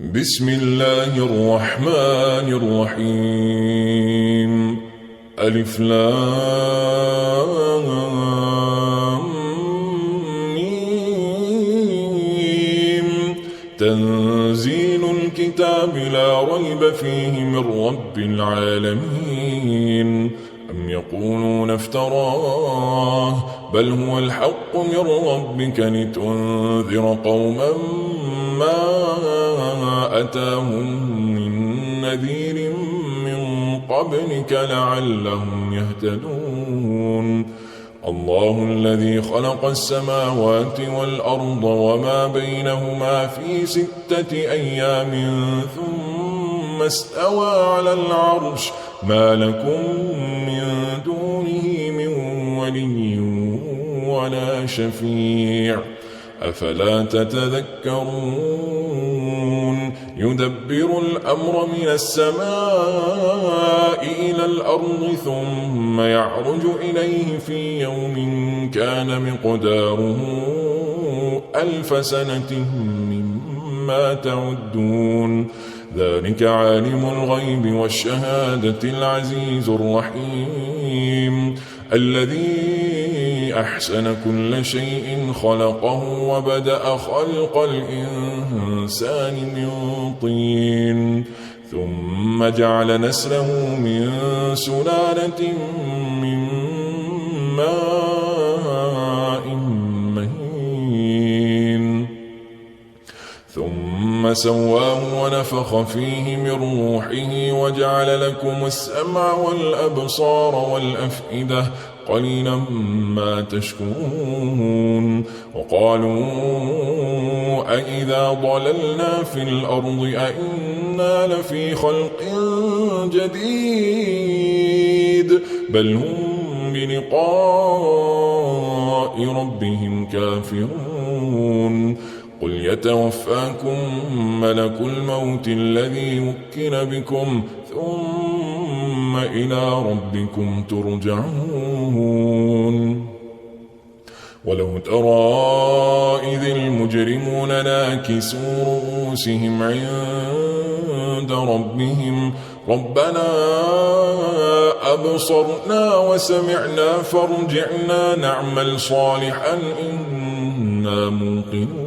بسم الله الرحمن الرحيم. ألف لام ميم. تنزيل الكتاب لا ريب فيه من رب العالمين. أم يقولون افتراه بل هو الحق من ربك لتنذر قوما ما أتاهم من نذير من قبلك لعلهم يهتدون. الله الذي خلق السماوات والأرض وما بينهما في 6 أيام ثم استوى على العرش ما لكم من دونه من ولي ولا شفيع أفلا تتذكرون. يدبر الأمر من السماء إلى الأرض ثم يعرج إليه في يوم كان مقداره 1000 سنة مما تعدون. ذلك عالم الغيب والشهادة العزيز الرحيم الذي أحسن كل شيء خلقه وبدأ خلق الإنسان من طين ثم جعل نسله من سلالة من ماء مهين ثم سواه ونفخ فيه من روحه وجعل لكم السمع والأبصار والأفئدة قليلا ما تشكرون. وقالوا أئذا ضللنا في الأرض أئنا لفي خلق جديد بل هم بلقاء ربهم كافرون. قل يتوفاكم ملك الموت الذي وكل بكم ثم إلى ربكم ترجعون. ولو ترى إذ المجرمون ناكسوا رؤوسهم عند ربهم ربنا أبصرنا وسمعنا فارجعنا نعمل صالحا إنا موقنون.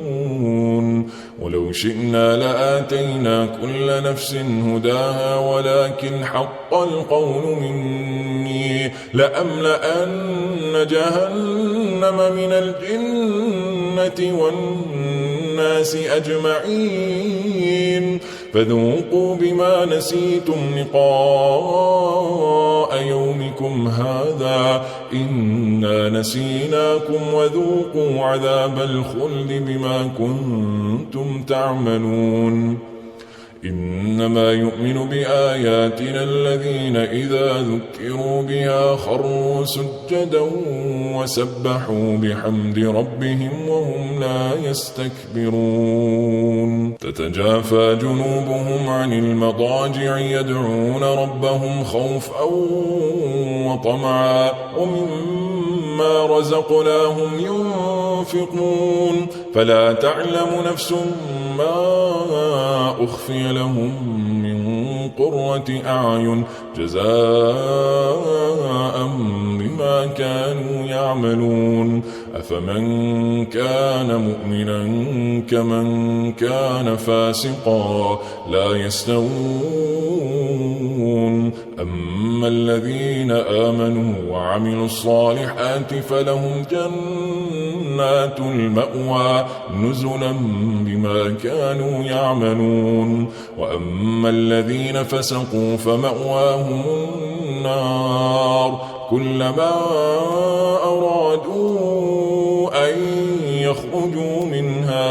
ولو شئنا لآتينا كل نفس هداها ولكن حق القول مني لأملأن جهنم من الجنة والناس أجمعين فذوقوا بما نسيتم لقاء يومكم هذا إنا نسيناكم وذوقوا عذاب الخلد بما كنتم تعملون. إنما يؤمن بآياتنا الذين إذا ذكروا بها خروا سجدا وسبحوا بحمد ربهم وهم لا يستكبرون. تتجافى جنوبهم عن المضاجع يدعون ربهم خوفا وطمعا ومما رزقناهم ينفقون فلا تعلم نفس ما أخفي لهم من قرة أعين جزاء بما كانوا يعملون. أفمن كان مؤمنا كمن كان فاسقا لا يستوون. أما الذين آمنوا وعملوا الصالحات فلهم جنات المأوى نزلا بما كانوا يعملون. وأما الذين فسقوا فمأواهم النار كلما أرادوا أن يخرجوا منها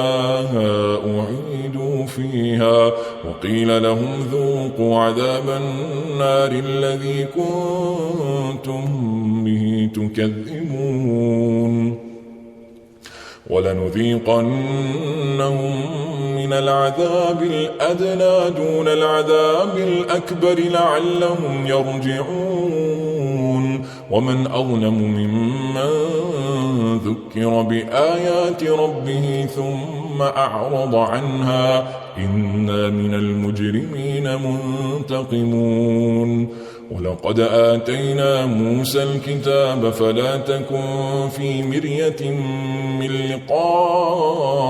أعيدوا فيها وقيل لهم ذوقوا عذاب النار الذي كنتم به تكذبون. ولنذيقنهم من العذاب الأدنى دون العذاب الأكبر لعلهم يرجعون. ومن أظلم ممن ذكر بآيات ربه ثم أعرض عنها إنا من المجرمين منتقمون ولقد آتينا موسى الكتاب فلا تكن في مرية من لقائه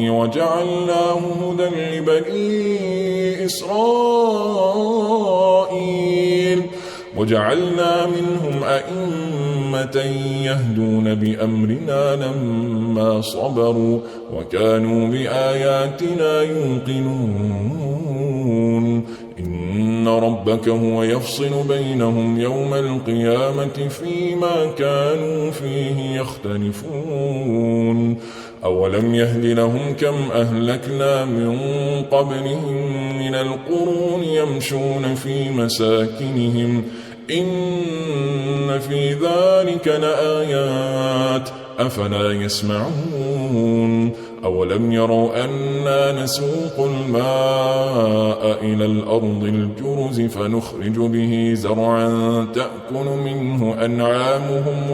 وجعلناه هدى لبني إسرائيل وجعلنا منهم أئمة يهدون بأمرنا لما صبروا وكانوا بآياتنا يوقنون إن ربك هو يفصل بينهم يوم القيامة فيما كانوا فيه يختلفون أولم يهد لهم كم أهلكنا من قبلهم من القرون يمشون في مساكنهم إن في ذلك لآيات أفلا يسمعون أولم يروا أنا نسوق الماء إلى الأرض الجرز فنخرج به زرعا تأكل منه أنعامهم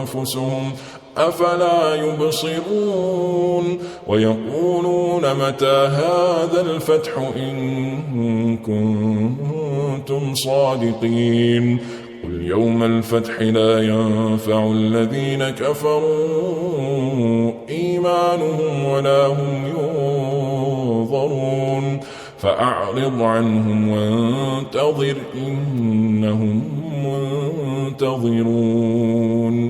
وأنفسهم أفلا يبصرون ويقولون متى هذا الفتح إن كنتم صادقين قل يوم الفتح لا ينفع الذين كفروا إيمانهم ولا هم ينظرون فأعرض عنهم وانتظر إنهم منتظرون.